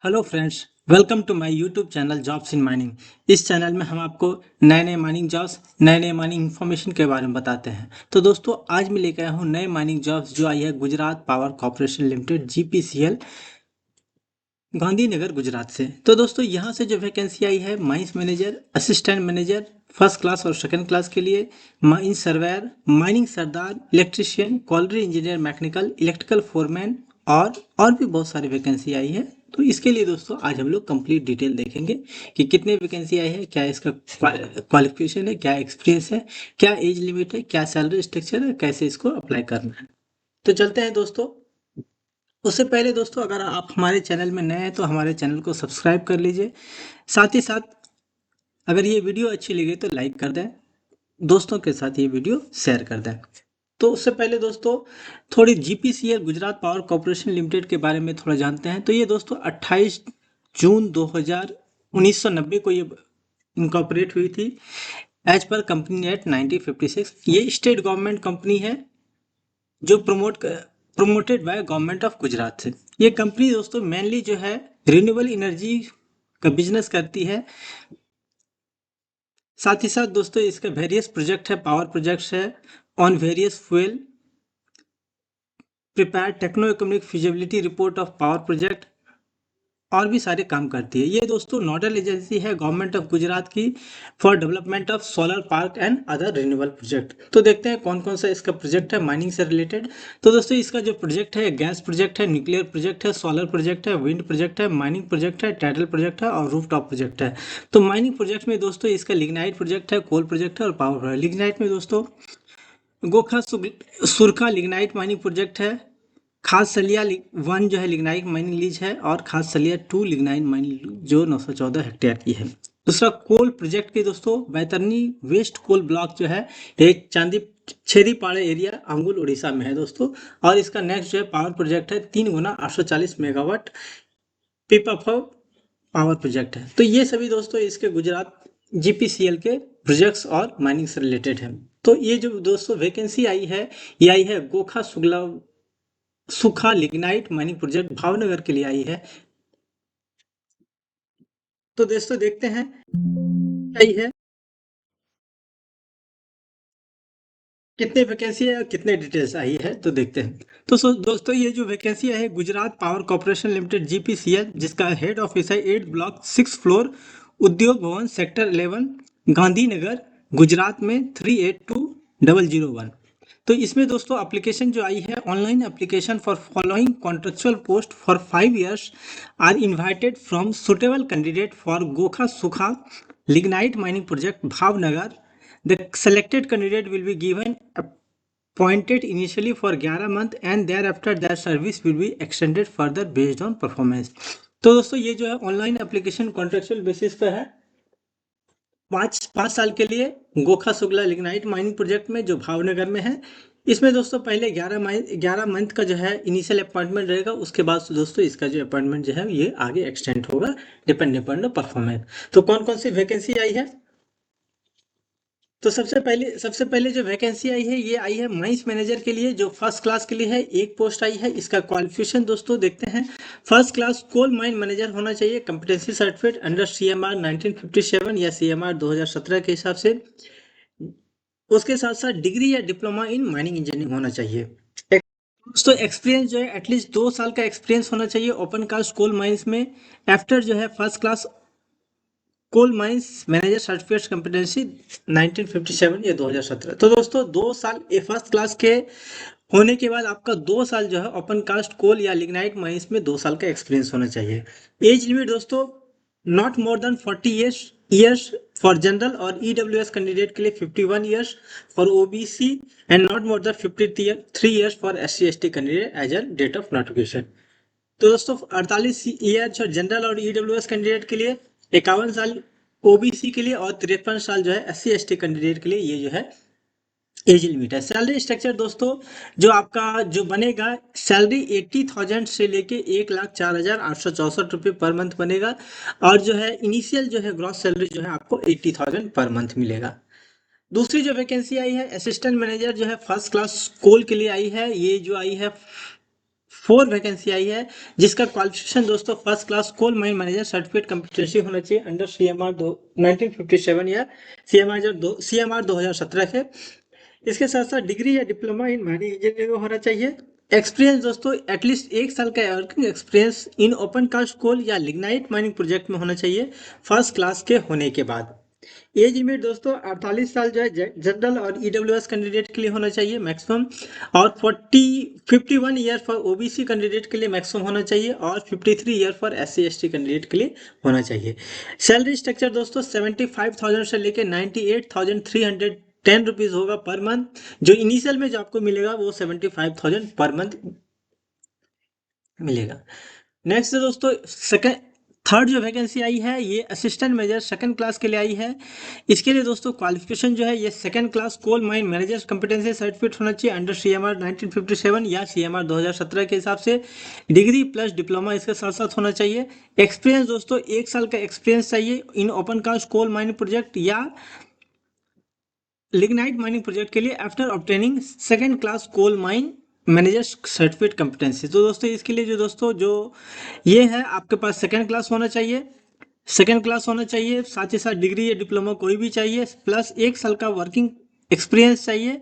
Hello friends, welcome to my YouTube channel jobs in mining. इस चैनल में हम आपको नए नए माइनिंग जॉब्स, नए नए माइनिंग इन्फॉर्मेशन के बारे में बताते हैं। तो दोस्तों, आज मैं लेकर आया हूँ नए माइनिंग जॉब्स जो आई है Gujarat power corporation limited GPCL, Gandhinagar Gujarat से। तो दोस्तों, यहाँ से जो वैकेंसी आई है mines manager, assistant manager first class और सेकंड क्लास के लिए, mine surveyor, mining sardar, electrician, colliery engineer mechanical, electrical foreman और भी बहुत सारी वैकेंसी आई है। तो इसके लिए दोस्तों आज हम लोग कंप्लीट डिटेल देखेंगे कि कितने वैकेंसी आई है, क्या इसका क्वालिफिकेशन है, क्या एक्सपीरियंस है, क्या एज लिमिट है, क्या सैलरी स्ट्रक्चर है, कैसे इसको अप्लाई करना है। तो चलते हैं दोस्तों। उससे पहले दोस्तों, अगर आप हमारे चैनल में नए हैं तो हमारे चैनल को सब्सक्राइब कर लीजिए। साथ ही साथ अगर ये वीडियो अच्छी लगे तो लाइक कर दें, दोस्तों के साथ ये वीडियो शेयर कर दें। तो उससे पहले दोस्तों, थोड़ी GPCL Gujarat power corporation limited के बारे में थोड़ा जानते हैं। तो ये दोस्तों 28 जून 1990 को ये इनकॉर्पोरेट हुई थी एज पर कंपनी एक्ट 1956। ये स्टेट गवर्नमेंट कंपनी है जो promoted by government of Gujarat से। ये कंपनी दोस्तों मेनली जो है रिन्यूएबल एनर्जी का बिजनेस करती है। साथ ही साथ दोस्तों इसका वेरियस प्रोजेक्ट है, पावर प्रोजेक्ट्स है on various fuel, prepare techno economic feasibility report of power project और भी सारे काम करती है। ये दोस्तों नोडल एजेंसी है गवर्नमेंट ऑफ गुजरात की for development of solar park and other renewable project. तो देखते हैं कौन कौन सा इसका प्रोजेक्ट है माइनिंग से रिलेटेड। तो दोस्तों इसका जो प्रोजेक्ट है गैस प्रोजेक्ट है, न्यूक्लियर प्रोजेक्ट है, सोलर प्रोजेक्ट है, विंड प्रोजेक्ट है, माइनिंग प्रोजेक्ट है, टाइडल प्रोजेक्ट है और रूफ टॉप प्रोजेक्ट है। तो माइनिंग प्रोजेक्ट में दोस्तों इसका लिग्नाइट प्रोजेक्ट है, कोल प्रोजेक्ट है और पावर है। लिग्नाइट में दोस्तों सुरखा लिग्नाइट माइनिंग प्रोजेक्ट है, खास सलिया वन जो है लिग्नाइट माइनिंग लीज है और खास सलिया टू लिग्नाइट माइनिंग जो 914 हेक्टेयर की है। दूसरा कोल प्रोजेक्ट की दोस्तों बैतरनी वेस्ट कोल ब्लॉक जो है एक चांदी छेरीपाड़े एरिया अंगुल उड़ीसा में है दोस्तों। और इसका नेक्स्ट जो है पावर प्रोजेक्ट है 3 गुना 840 मेगावाट पीपाफो पावर प्रोजेक्ट है। तो ये सभी दोस्तों इसके गुजरात GPCL के प्रोजेक्ट्स और माइनिंग से रिलेटेड है। तो ये जो दोस्तों वैकेंसी आई है, ये आई है गोखा सुगला सुखा लिग्नाइट माइनिंग प्रोजेक्ट भावनगर के लिए आई है। तो दोस्तों देखते हैं आई है, कितने वैकेंसी है और कितने डिटेल्स आई है तो देखते हैं। तो दोस्तों ये जो वैकेंसी है Gujarat power corporation limited GPCL, जिसका हेड ऑफिस है 8 ब्लॉक 6 फ्लोर उद्योग भवन सेक्टर 11 गांधीनगर गुजरात में 382001। तो इसमें दोस्तों एप्लीकेशन जो आई है online application for following contractual post for 5 years are invited from suitable candidate for Ghogha Surkha lignite mining project Bhavnagar. The selected candidate will be given appointed initially for 11 months and thereafter their service will be extended further based on performance। तो दोस्तों ये जो है online application contractual basis पे है 5 साल के लिए गोखा शुक्ला लिग्नाइट माइनिंग प्रोजेक्ट में जो भावनगर में है। इसमें दोस्तों पहले 11 मंथ का जो है इनिशियल अपॉइंटमेंट रहेगा, उसके बाद दोस्तों इसका जो अपॉइंटमेंट जो है ये आगे एक्सटेंड होगा डिपेंड अपॉन परफॉर्मेंस। तो कौन कौन सी वैकेंसी आई है, तो सबसे पहले जो वैकेंसी आई है ये आई है माइंस मैनेजर के लिए जो फर्स्ट क्लास के लिए है। एक पोस्ट आई है, इसका क्वालिफिकेशन दोस्तों देखते हैं। First class coal mine manager होना चाहिए, कंपिटेंसी सर्टिफिकेट अंडर CMR 1957 या CMR 2017 के हिसाब से। उसके साथ साथ डिग्री या डिप्लोमा इन माइनिंग इंजीनियरिंग होना चाहिए। दोस्तों एक्सपीरियंस जो है एटलीस्ट 2 साल का एक्सपीरियंस होना चाहिए ओपन कास्ट कोल माइंस में। आफ्टर जो है first class coal mines manager certificate competency 1957 या 2017। तो दोस्तों 2 साल ए फर्स्ट क्लास के होने के बाद आपका 2 साल जो है ओपन कास्ट कोल या लिग्नाइट माइंस में 2 साल का एक्सपीरियंस होना चाहिए। एज लिमिट दोस्तों not more than 40 years for general और EWS कैंडिडेट के लिए 51 years for OBC and not more than 53 years for SC/ST candidate as a date of notification. तो दोस्तों 48 ईयर जो जनरल और EWS कैंडिडेट के लिए, 51 साल OBC के लिए और 53 साल जो है SC/ST कैंडिडेट के लिए ये जो है एज लिमिट है। सैलरी स्ट्रक्चर दोस्तों जो आपका जो बनेगा सैलरी 80,000 से लेके 1,04,864 रुपये पर मंथ बनेगा। और जो है इनिशियल जो है ग्रॉस सैलरी जो है आपको 80,000 पर मंथ मिलेगा। दूसरी जो वैकेंसी आई है असिस्टेंट मैनेजर जो है फर्स्ट क्लास कोल के लिए आई है। ये जो आई है 4 वैकेंसी आई है, जिसका क्वालिफिकेशन दोस्तों first class coal mine manager certificate competency होना चाहिए अंडर CMR 1957 या CMR 2017 के। इसके साथ साथ डिग्री या डिप्लोमा इन माइनिंग इंजीनियरिंग होना चाहिए। एक्सपीरियंस दोस्तों एटलीस्ट 1 साल का working experience in open cast coal या लिग्नाइट माइनिंग प्रोजेक्ट में होना चाहिए फर्स्ट क्लास के होने के बाद। एज लिमिट दोस्तों 48 साल जो है जनरल और EWS कैंडिडेट के लिए होना चाहिए मैक्सिमम, और 51 ईयर फॉर OBC कैंडिडेट के लिए मैक्सिमम होना चाहिए, और 53 ईयर फॉर SC/ST कैंडिडेट के लिए होना चाहिए। सैलरी स्ट्रक्चर दोस्तों 75,000 से लेकर 98,310 रुपीज होगा पर मंथ। जो इनिशियल में जो आपको मिलेगा वो 75,000 पर मंथ मिलेगा। नेक्स्ट दोस्तों थर्ड जो वैकेंसी आई है ये असिस्टेंट मैनेजर सेकंड क्लास के लिए आई है। इसके लिए दोस्तों क्वालिफिकेशन जो है ये second class coal mine manager competency certificate होना चाहिए अंडर CMR 1957 या CMR 2017 के हिसाब से। डिग्री प्लस डिप्लोमा इसके साथ साथ होना चाहिए। एक्सपीरियंस दोस्तों 1 साल का एक्सपीरियंस चाहिए in open cast coal mining project या लिग्नाइट माइनिंग प्रोजेक्ट के लिए after obtaining second class coal mine manager certificate competency. तो दोस्तों इसके लिए जो ये है आपके पास सेकंड क्लास होना चाहिए, साथ ही साथ डिग्री या डिप्लोमा कोई भी चाहिए, प्लस 1 साल का वर्किंग एक्सपीरियंस चाहिए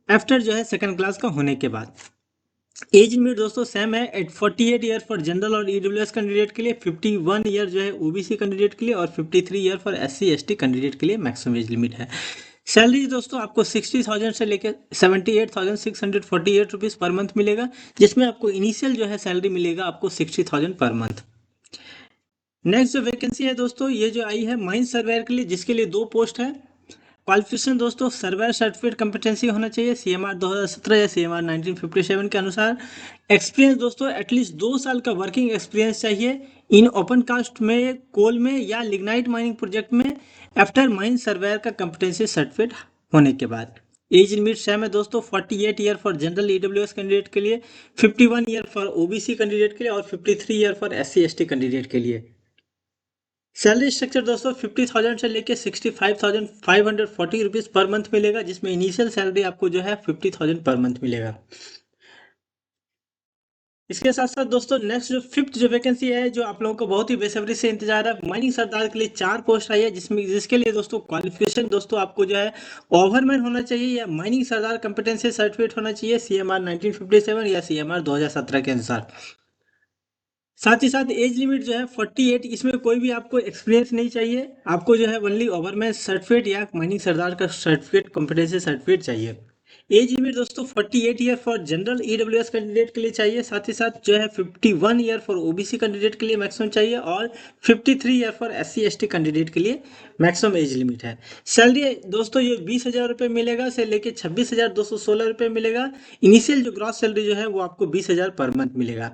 आफ्टर जो है सेकंड क्लास का होने के बाद। एज लिमिट दोस्तों सेम है 48 ईयर फॉर जनरल और EWS कैंडिडेट के लिए, 51 ईयर जो है OBC कैंडिडेट के लिए, और 53 ईयर फॉर SC/ST कैंडिडेट के लिए मैक्सिमम एज लिमिट है। सैलरी दोस्तों आपको 60,000 से लेकर 78,648 रुपीज़ पर मंथ मिलेगा, जिसमें आपको इनिशियल जो है सैलरी मिलेगा आपको 60,000 पर मंथ। नेक्स्ट जो वैकेंसी है दोस्तों ये जो आई है माइन सर्वेयर के लिए, जिसके लिए 2 पोस्ट है। क्वालिफिकेशन दोस्तों सर्वेयर सर्टिफिकेट कॉम्पिटेंसी होना चाहिए CMR 2017 या CMR 1957 के अनुसार। एक्सपीरियंस दोस्तों एटलीस्ट 2 साल का वर्किंग एक्सपीरियंस चाहिए इन ओपन कास्ट में, कोल में या लिग्नाइट माइनिंग प्रोजेक्ट में आफ्टर माइन सर्वेयर का कॉम्पिटेंसी सर्टिफिकेट होने के बाद। एज लिमिट सेम है दोस्तों 48 year for general EWS candidate के लिए, 51 ईयर फॉर OBC कैंडिडेट के लिए, और 53 ईयर फॉर SC/ST कैंडिडेट के लिए। सैलरी स्ट्रक्चर दोस्तों 50,000 से लेके 65,540 रुपीज़ पर मंथ मिलेगा, जिसमें इनिशियल सैलरी आपको जो है 50,000 पर मंथ मिलेगा। इसके साथ साथ दोस्तों नेक्स्ट जो फिफ्थ जो वैकेंसी है जो आप लोगों को बहुत ही बेसब्री से इंतजार है, माइनिंग सरदार के लिए 4 पोस्ट आई है, जिसके लिए दोस्तों क्वालिफिकेशन दोस्तों आपको जो है ओवरमैन होना चाहिए या माइनिंग सरदार कॉम्पिटेंसी सर्टिफिकेट होना चाहिए CMR 1957 या CMR 2017 के अनुसार। साथ ही साथ एज लिमिट जो है 48, इसमें कोई भी आपको एक्सपीरियंस नहीं चाहिए, आपको जो है ओनली ओवरमैन सर्टिफिकेट या माइनिंग सरदार का सर्टिफिकेट कॉम्पिटेंसी सर्टिफिकेट चाहिए। एज लिमिट दोस्तों 48 year for general EWS candidate के लिए चाहिए, साथ ही साथ जो है 51 ईयर फॉर OBC कैंडिडेट के लिए मैक्सिमम चाहिए, और 53 ईयर फॉर SC/ST कैंडिडेट के लिए मैक्सिमम एज लिमिट है। सैलरी दोस्तों ये 20,000 रुपये मिलेगा से लेके 26,216 रुपये मिलेगा। इनिशियल जो ग्रॉस सैलरी जो है वो आपको 20,000 पर मंथ मिलेगा।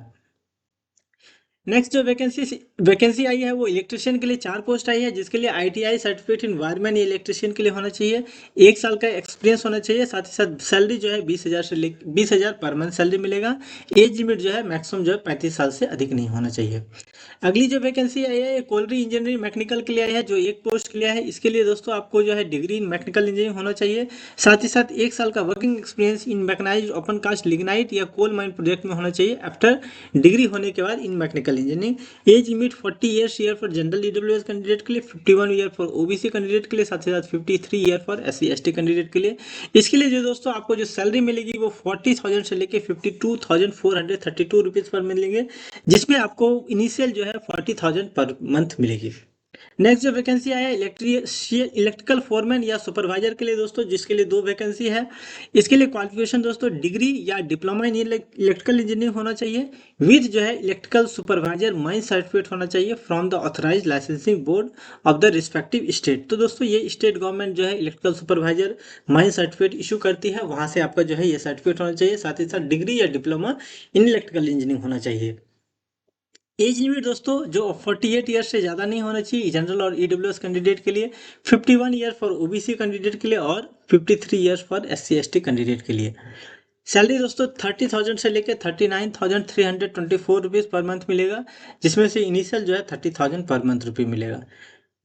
नेक्स्ट जो वैकेंसी आई है वो इलेक्ट्रिशियन के लिए 4 पोस्ट आई है, जिसके लिए ITI certificate in wireman electrician के लिए होना चाहिए, 1 साल का एक्सपीरियंस होना चाहिए, साथ ही साथ सैलरी जो है 20,000 पर मंथ सैलरी मिलेगा। एज लिमिट जो है मैक्सिमम जो है 35 साल से अधिक नहीं होना चाहिए। अगली जो वैकेंसी आई है ये कोलरी इंजीनियरिंग मैकेनिकल के लिए आई है, जो 1 पोस्ट के लिए है। इसके लिए दोस्तों आपको जो है डिग्री इन मैकेनिकल इंजीनियरिंग होना चाहिए, साथ ही साथ 1 साल का working experience in mechanized open cast lignite या कोल माइन प्रोजेक्ट में होना चाहिए आफ्टर डिग्री होने के बाद इन mechanical engineering. Age limit 40 year for general EWS candidate के लिए, 51 ईयर फॉर OBC कैंडिडेट के लिए, साथ ही साथ 53 ईयर फॉर SC/ST कैंडिडेट के लिए। इसके लिए जो दोस्तों आपको जो सैलरी मिलेगी वो 40,000 से लेके 52,432 रुपीज़ पर मिलेंगे, जिसमें आपको इनिशियल जो है 40,000 पर मंथ मिलेगी। नेक्स्ट जो वैकेंसी आया इलेक्ट्रिकल फोरमैन या सुपरवाइजर के लिए दोस्तों, जिसके लिए 2 वैकेंसी है। इसके लिए क्वालिफिकेशन दोस्तों डिग्री या डिप्लोमा इन इलेक्ट्रिकल इंजीनियरिंग होना चाहिए, विद जो है इलेक्ट्रिकल सुपरवाइजर माइन सर्टिफिकेट होना चाहिए from the authorize licensing board of the respective state. तो दोस्तों ये स्टेट गवर्नमेंट जो है electrical supervisor mine certificate issue करती है, वहाँ से आपका जो है ये सर्टिफिकेट होना चाहिए, साथ ही साथ डिग्री या डिप्लोमा इन इलेक्ट्रिकल इंजीनियरिंग होना चाहिए। एज लिमिट दोस्तों जो 48 ईयर से ज़्यादा नहीं होना चाहिए जनरल और EWS कैंडिडेट के लिए, 51 ईयर फॉर OBC कैंडिडेट के लिए, और 53 ईयर्स फॉर SC/ST कैंडिडेट के लिए। सैलरी दोस्तों 30,000 से लेकर 39,324 रुपीज़ पर मंथ मिलेगा, जिसमें से इनिशियल जो है 30,000 पर मंथ रुपये मिलेगा।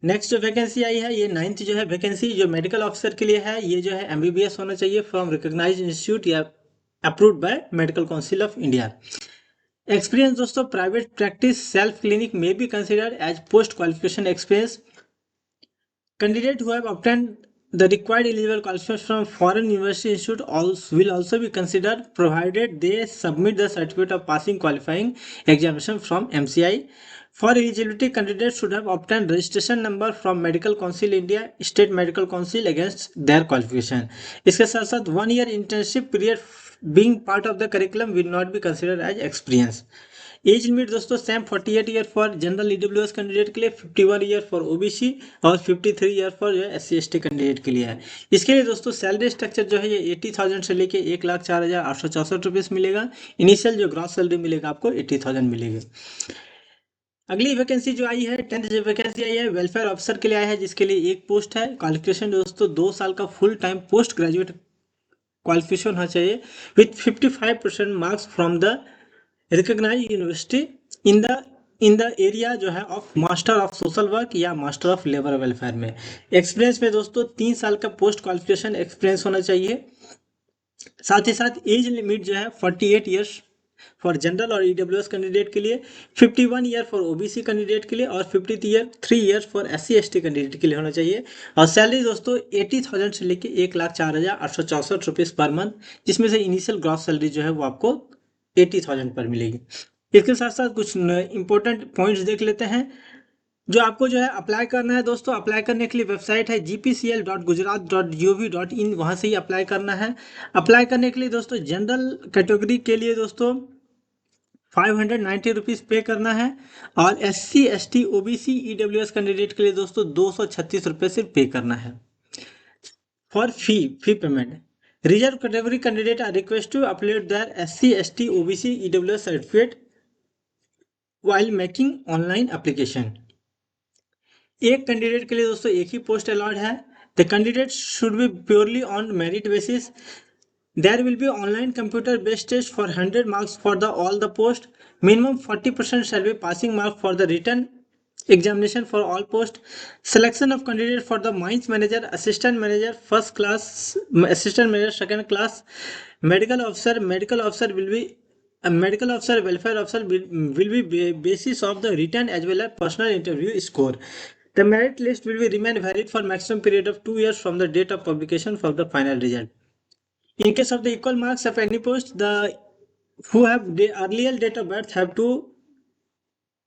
नेक्स्ट जो वैकेंसी आई है ये 9th जो है वैकेंसी जो मेडिकल ऑफिसर के लिए है, ये जो है MBBS होना चाहिए फ्रॉम रिकॉग्नाइज्ड इंस्टीट्यूट या approved by medical council of India. Experience दोस्तों, प्राइवेट प्रैक्टिस सेल्फ क्लिनिक में be considered as post qualification experience. Candidates who have obtained the required eligible qualifications from foreign university institute will also be considered, provided they submit the certificate of passing qualifying examination from MCI. For eligibility, candidates should have obtained registration number from Medical Council India, State Medical Council against their qualification. इसके साथ साथ 1 year internship period being part of the curriculum will not be considered as experience. Age limit दोस्तों same 48 year for general EWS candidate के लिए, 51 year for OBC और 53 year for जो है SC/ST candidate के लिए है. इसके लिए दोस्तों सैलरी स्ट्रक्चर जो है ये 80,000 से लेके 1,04,864 रुपये मिलेगा. इनिशियल जो ग्रॉस सैलरी मिलेगा आपको 80,000 मिलेगी. अगली वैकेंसी जो आई है 10th वैकेंसी आई है वेलफेयर ऑफिसर के लिए आया है, जिसके लिए एक पोस्ट है. क्वालिफिकेशन दोस्तों 2 साल का full time post graduate qualification होना चाहिए with 55% marks from the recognized university in the area जो है of master of social work या मास्टर ऑफ लेबर वेलफेयर में. एक्सपीरियंस में दोस्तों 3 साल का पोस्ट क्वालिफिकेशन एक्सपीरियंस होना चाहिए. साथ ही साथ एज लिमिट जो है 48 ईयर्स फॉर जनरल और ईडब्ल्यूएस कैंडिडेट के लिए, 51 ईयर फॉर ओबीसी कैंडिडेट के लिए और 53 ईयर फॉर SC/ST कैंडिडेट के लिए होना चाहिए. और सैलरी दोस्तों 80,000 से लेके 1,04,864 रुपीज़ पर मंथ, जिसमें से इनिशियल ग्रॉस सैलरी जो है वो आपको 80,000 पर मिलेगी. इसके साथ साथ कुछ इंपॉर्टेंट पॉइंट्स देख लेते हैं. जो आपको जो है अप्लाई करना है दोस्तों, अप्लाई करने के लिए वेबसाइट है gpcl.gujarat.gov.in, वहाँ से ही अप्लाई करना है. अप्लाई करने के लिए दोस्तों जनरल कैटेगरी के लिए दोस्तों 590 रुपीज़ पे करना है और SC/ST OBC EWS कैंडिडेट के लिए दोस्तों 236 रुपये सिर्फ पे करना है for fee payment. Reserved category candidate are requested to upload their SC/ST OBC EWS certificate while making online application. एक कैंडिडेट के लिए दोस्तों एक ही पोस्ट अलॉट है. The candidate should be purely on merit basis. There will be online computer based test for 100 marks for all the post. Minimum 40% shall be passing mark for the written examination for all post. Selection of candidate for the mines manager, assistant manager first class, assistant manager second class, medical officer will be medical officer, welfare officer will be basis of the written as well as personal interview score. The merit list will be remain valid for maximum period of 2 years from the date of publication for the final result. In case of the equal marks of any post, the who have the earlier date of birth have to,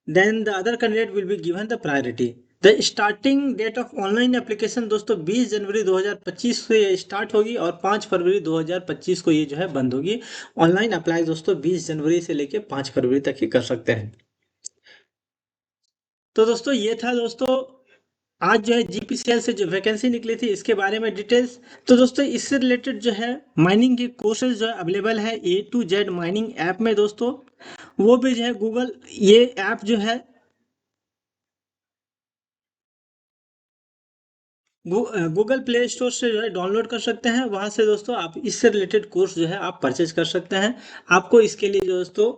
then the other candidate will be given the priority. The starting date of online application दोस्तों 20 जनवरी 2025 से start होगी और 5 फरवरी 2025 को ये जो है बंद होगी. ऑनलाइन अप्लाई दोस्तों 20 जनवरी से लेके 5 फरवरी तक ही कर सकते हैं. तो दोस्तों ये था दोस्तों आज जो है GPCL से जो वैकेंसी निकली थी इसके बारे में डिटेल्स. तो दोस्तों इससे रिलेटेड जो है माइनिंग के कोर्सेज जो है अवेलेबल है A to Z mining app में दोस्तों. वो भी जो है गूगल ये ऐप जो है गूगल प्ले स्टोर से जो है डाउनलोड कर सकते हैं. वहाँ से दोस्तों आप इससे रिलेटेड कोर्स जो है आप परचेज कर सकते हैं. आपको इसके लिए दोस्तों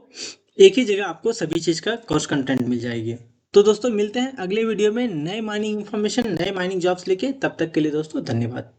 एक ही जगह आपको सभी चीज़ का कोर्स कंटेंट मिल जाएगी. तो दोस्तों मिलते हैं अगले वीडियो में नए माइनिंग इन्फॉर्मेशन, नए माइनिंग जॉब्स लेके. तब तक के लिए दोस्तों धन्यवाद.